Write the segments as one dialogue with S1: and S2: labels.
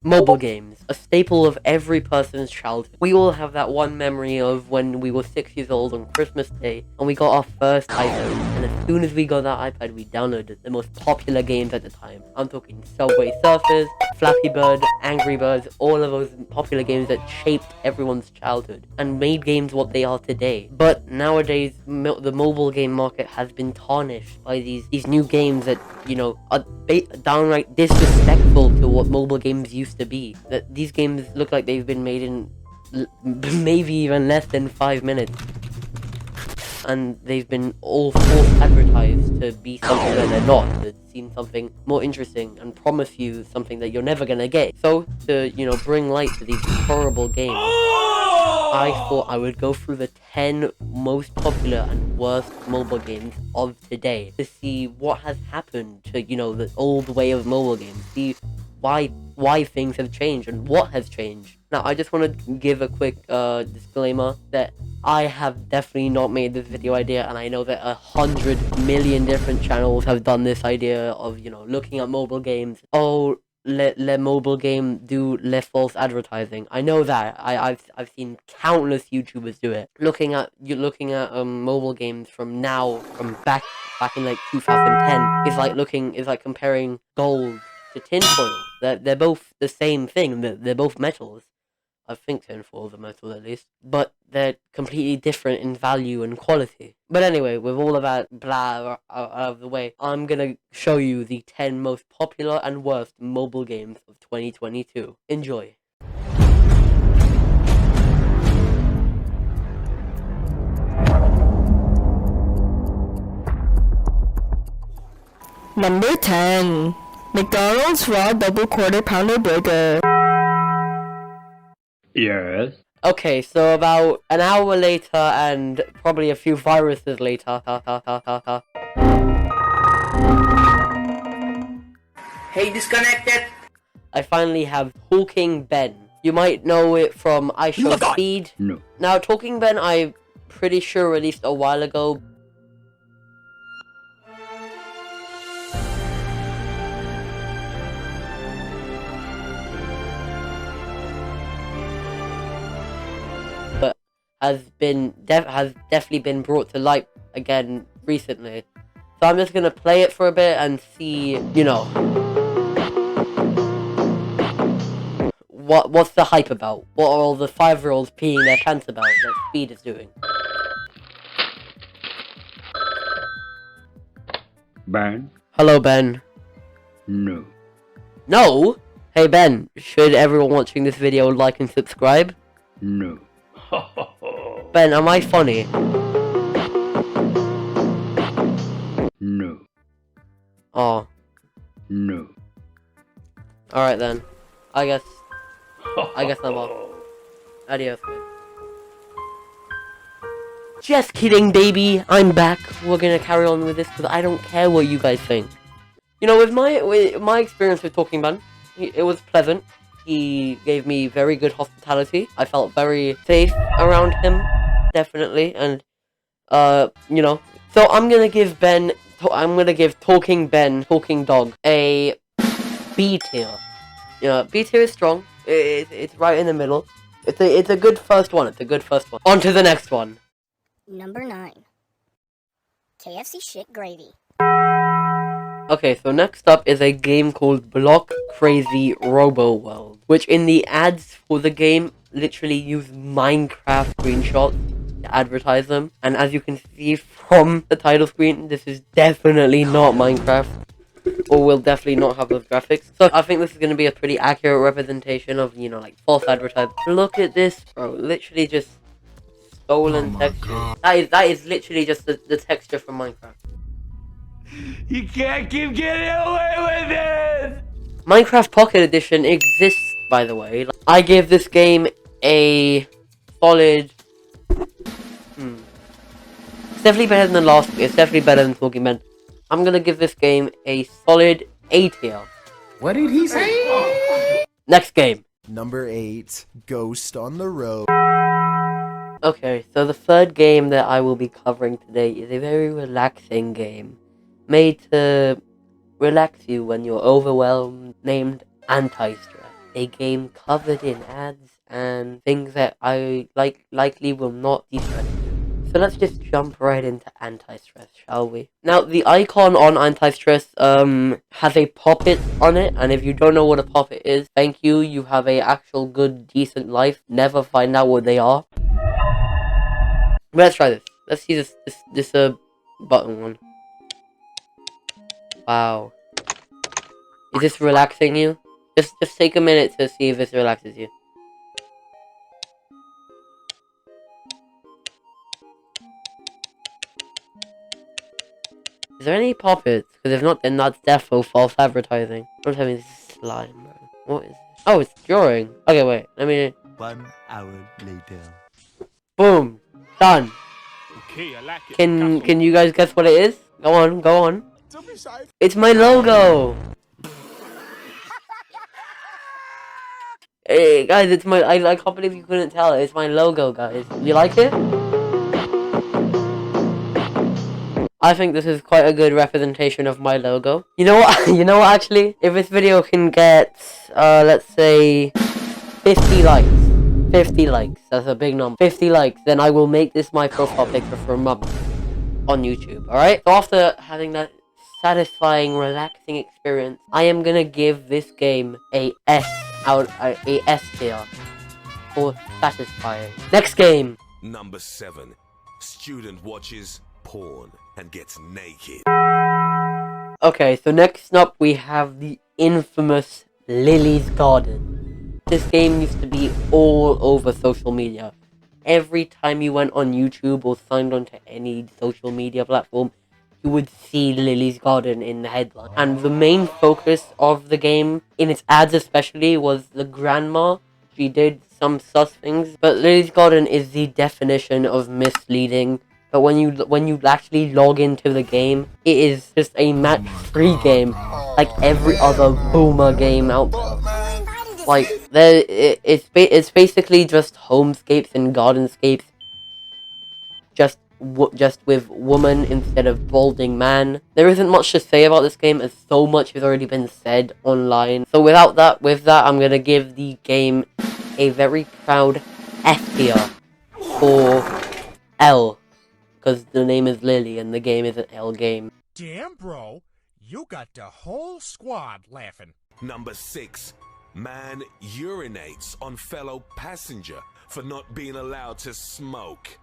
S1: Mobile games, a staple of every person's childhood. We all have that one memory of when we were 6 years old on Christmas Day and we got our first iPhone, and as soon as we got that iPad, we downloaded the most popular games at the time. I'm talking Subway Surfers, Flappy Bird, Angry Birds, all of those popular games that shaped everyone's childhood and made games what they are today. But nowadays, the mobile game market has been tarnished by these new games that, are downright disrespectful to what mobile games used to be. That these games look like they've been made in maybe even less than 5 minutes, and they've been all forced advertised to be something that they're not, to seem something more interesting and promise you something that you're never gonna get. So to bring light to these horrible games, I thought I would go through the 10 most popular and worst mobile games of today to see what has happened to, the old way of mobile games, see why things have changed and what has changed. Now, I just want to give a quick disclaimer that I have definitely not made this video idea, and I know that 100 million different channels have done this idea of, looking at mobile games. Oh, let mobile game do less false advertising. I know that. I've seen countless YouTubers do it. Looking at mobile games from back in like 2010 is like comparing gold to tinfoil. They're both the same thing. They're both metals. I think tinfoil is a metal at least, but they're completely different in value and quality. But anyway, with all of that blah out of the way, I'm gonna show you the 10 most popular and worst mobile games of 2022. Enjoy.
S2: Number 10. McDonald's Raw Double Quarter Pounder Burger.
S3: Yes.
S1: Okay, so about an hour later and probably a few viruses later.
S4: Hey, disconnected!
S1: I finally have Talking Ben. You might know it from I Show Speed.
S3: No.
S1: Now, Talking Ben, I'm pretty sure released a while ago. But has definitely been brought to light again recently. So I'm just gonna play it for a bit and see, what's the hype about? What are all the 5-year-olds peeing their pants about that Speed is doing?
S3: Ben?
S1: Hello, Ben.
S3: No.
S1: No? Hey, Ben, should everyone watching this video like and subscribe?
S3: No.
S1: Ben, am I funny?
S3: No.
S1: Oh.
S3: No.
S1: Alright then. I guess I'm off. Adios, man. Just kidding, baby. I'm back. We're gonna carry on with this because I don't care what you guys think. With my experience with Talking Ben, it was pleasant. He gave me very good hospitality. I felt very safe around him, definitely. And so I'm gonna give Talking Ben, Talking Dog, a B tier. B tier is strong. It's right in the middle. It's a good first one. On to the next one.
S5: Number 9. KFC Shit Gravy.
S1: Okay, so next up is a game called Block Crazy Robo World, which in the ads for the game literally use Minecraft screenshots to advertise them. And as you can see from the title screen, this is definitely not Minecraft, or will definitely not have those graphics. So I think this is going to be a pretty accurate representation of, like false advertising. Look at this, bro. Literally just stolen texture. That is literally just the texture from Minecraft.
S4: You can't keep getting away with this!
S1: Minecraft Pocket Edition exists, by the way. I give this game a solid... It's definitely better than it's definitely better than Talking Ben. I'm gonna give this game a solid A tier.
S6: What did he say?
S1: Next game.
S6: Number 8, Ghost on the Road.
S1: Okay, so the third game that I will be covering today is a very relaxing game, made to relax you when you're overwhelmed, named Anti-Stress. a game covered in ads and things that I likely will not de-stress you. So let's just jump right into anti-stress, shall we? Now, the icon on anti-stress has a puppet on it, and if you don't know what a puppet is, thank you. You have a actual good, decent life. Never find out what they are. But let's try this. Let's see this button one. Wow. Is this relaxing you? Just take a minute to see if this relaxes you. Is there any puppets? Because if not, then that's defo false advertising. I'm having this slime, bro. What is this? Oh, it's drawing. Okay, wait. Let me...
S7: 1 hour later.
S1: Boom. Done.
S4: Okay, I like it.
S1: Can you guys guess what it is? Go on, go on. It's my logo. Hey guys, it's my... I can't believe you couldn't tell. It's my logo, guys. You like it? I think this is quite a good representation of my logo. You know what? You know what, actually? If this video can get, let's say, 50 likes. 50 likes. That's a big number. 50 likes. Then I will make this my profile picture for a month on YouTube. Alright? So after having that satisfying, relaxing experience, I am gonna give this game a S tier. For satisfying. Next game!
S8: Number 7. Student watches porn and gets naked.
S1: Okay, so next up we have the infamous Lilly's Garden. This game used to be all over social media. Every time you went on YouTube or signed on to any social media platform, you would see Lilly's Garden in the headline. And the main focus of the game, in its ads especially, was the grandma. She did some sus things, but Lilly's Garden is the definition of misleading. But when you actually log into the game, it is just a match-free game, like every other boomer game out there. Like it's basically just homescapes and gardenscapes, just with woman instead of balding man. There isn't much to say about this game, as so much has already been said online. So with that, I'm gonna give the game a very proud F tier for L. Because the name is Lily and the game is an L game.
S9: Damn, bro. You got the whole squad laughing.
S8: Number 6. Man urinates on fellow passenger for not being allowed to smoke.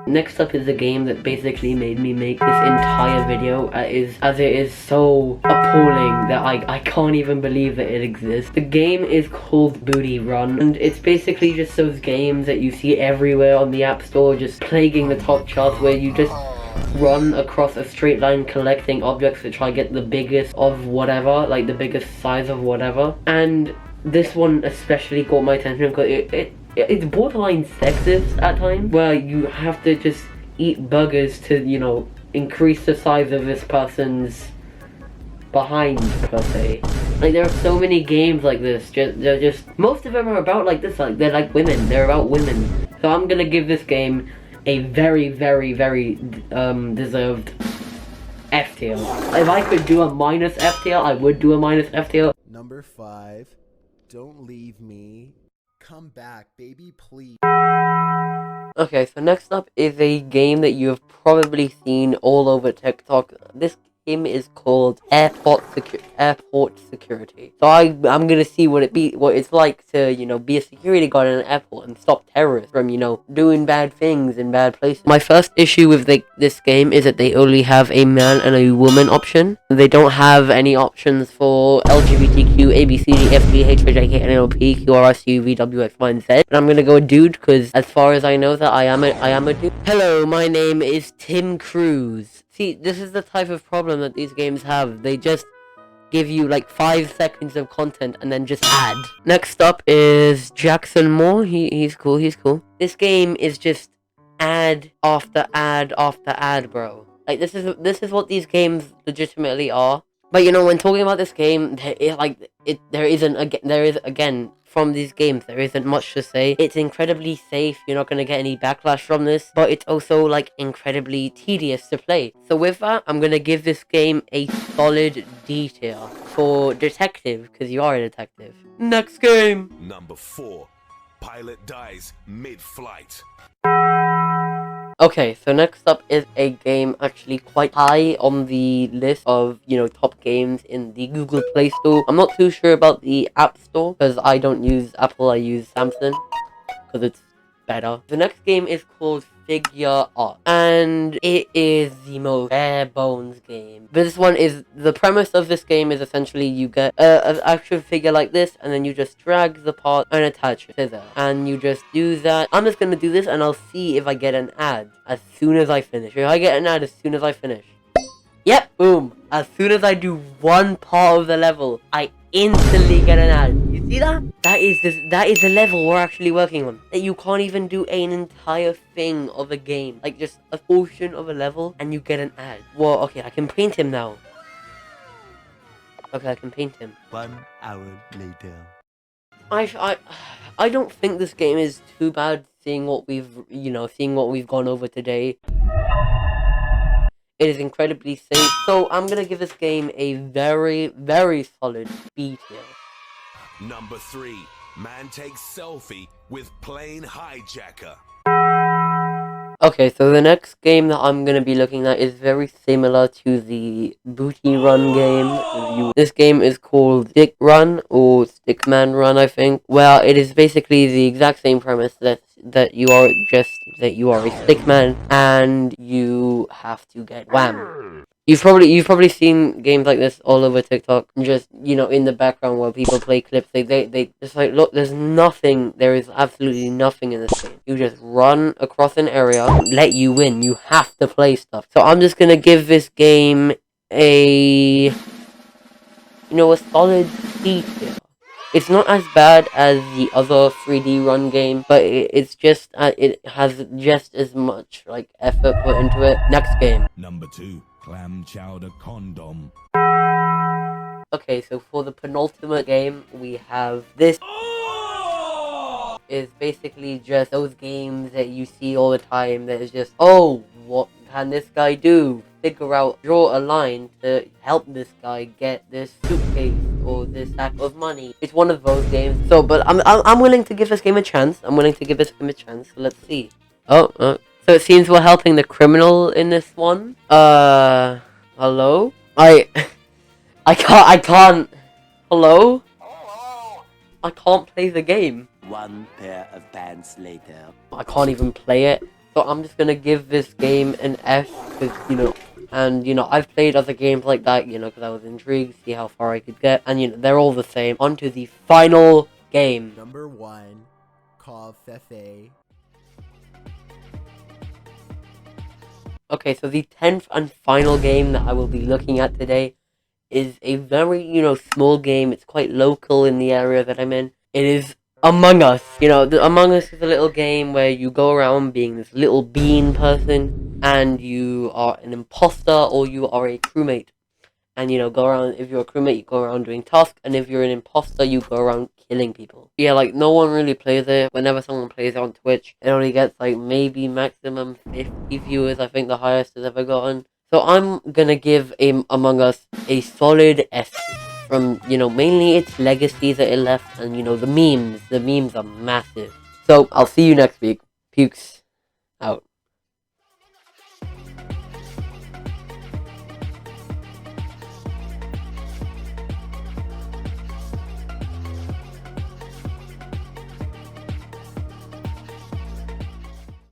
S1: Next up is a game that basically made me make this entire video, as it is so appalling that I can't even believe that it exists. The game is called Booty Run, and it's basically just those games that you see everywhere on the App Store, just plaguing the top charts, where you just run across a straight line collecting objects to try to get the biggest of whatever, like the biggest size of whatever. And this one especially caught my attention because it's borderline sexist at times, where you have to just eat burgers to, you know, increase the size of this person's behind, per se. Like, there are so many games like this, they're just, most of them are about like this, like, they're like women, they're about women. So I'm gonna give this game a very, very, very, deserved F tier. If I could do a minus F tier, I would do a minus F tier.
S6: Number 5. Don't leave me. Come back, baby, please.
S1: Okay, so next up is a game that you have probably seen all over TikTok. This game is called Airport Security. So I'm gonna see what it's like to, you know, be a security guard in an airport and stop terrorists from, you know, doing bad things in bad places. My first issue with this game is that they only have a man and a woman option. They don't have any options for LGBTQ, ABCD, FG, HJK, NLP, QRS, UV, WX, Y, and Z. But I'm gonna go dude, because as far as I know, that I am a dude. Hello, my name is Tim Cruise. See, this is the type of problem that these games have. They just give you like 5 seconds of content and then just add. Next up is Jackson Moore. He's cool, This game is just ad after ad after ad, bro. Like, this is what these games legitimately are. But you know, when talking about this game, there is again from these games there isn't much to say. It's incredibly safe. You're not gonna get any backlash from this, but it's also like incredibly tedious to play. So with that, I'm gonna give this game a solid D tier for detective, because you are a detective. Next game.
S8: Number 4. Pilot dies mid-flight.
S1: Okay, so next up is a game actually quite high on the list of, you know, top games in the Google Play Store. I'm not too sure about the App Store, because I don't use Apple, I use Samsung, because it's better. The next game is called Figure Art, and it is the most bare bones game. This one is, the premise of this game is essentially you get an action figure like this, and then you just drag the part and attach it to there, and you just do that. I'm just gonna do this, and I'll see if I get an ad as soon as I finish. If I get an ad as soon as I finish, yep, boom. As soon as I do one part of the level, I instantly get an ad. You see that? That is the level we're actually working on. That you can't even do an entire thing of a game. Like just a portion of a level and you get an ad. Well, okay, I can paint him now. Okay, I can paint him.
S7: 1 hour later.
S1: I don't think this game is too bad, seeing what we've gone over today. It is incredibly safe, so I'm gonna give this game a very, very solid B tier.
S8: Number 3. Man takes selfie with plane hijacker.
S1: Okay, so the next game that I'm gonna be looking at is very similar to the Booty Run game. This game is called Stick Run, or Stickman Run, I think. Well, it is basically the exact same premise that you are a stickman and you have to get wham. You've probably seen games like this all over TikTok, just, you know, in the background where people play clips. They just like, look, there is absolutely nothing in this game. You just run across an area, let you win. You have to play stuff. So I'm just gonna give this game a solid C tier. It's not as bad as the other 3D run game, but it's just, it has just as much, like, effort put into it. Next game.
S4: Number 2. Clam chowder condom.
S1: Okay, so for the penultimate game, we have this. Is basically just those games that you see all the time that is just, oh, what can this guy do? Figure out, draw a line to help this guy get this suitcase or this sack of money. It's one of those games. So, but I'm willing to give this game a chance. So let's see. So it seems we're helping the criminal in this one. Hello? I can't. Hello? I can't play the game.
S7: 1 pair of pants later.
S1: I can't even play it. So I'm just gonna give this game an F, because, I've played other games like that, because I was intrigued to see how far I could get. And, they're all the same. On to the final game.
S6: Number 1, called Fefe.
S1: Okay, so the 10th and final game that I will be looking at today is a very, small game. It's quite local in the area that I'm in. It is Among Us. Among Us is a little game where you go around being this little bean person, and you are an imposter or you are a crewmate. And, go around, if you're a crewmate, you go around doing tasks, and if you're an imposter, you go around killing people. Yeah, like, no one really plays it. Whenever someone plays it on Twitch, it only gets, like, maybe maximum 50 viewers. I think the highest it's ever gotten. So I'm gonna give Among Us a solid S. From, mainly its legacy that it left, and, the memes. The memes are massive. So, I'll see you next week. Puuwks out.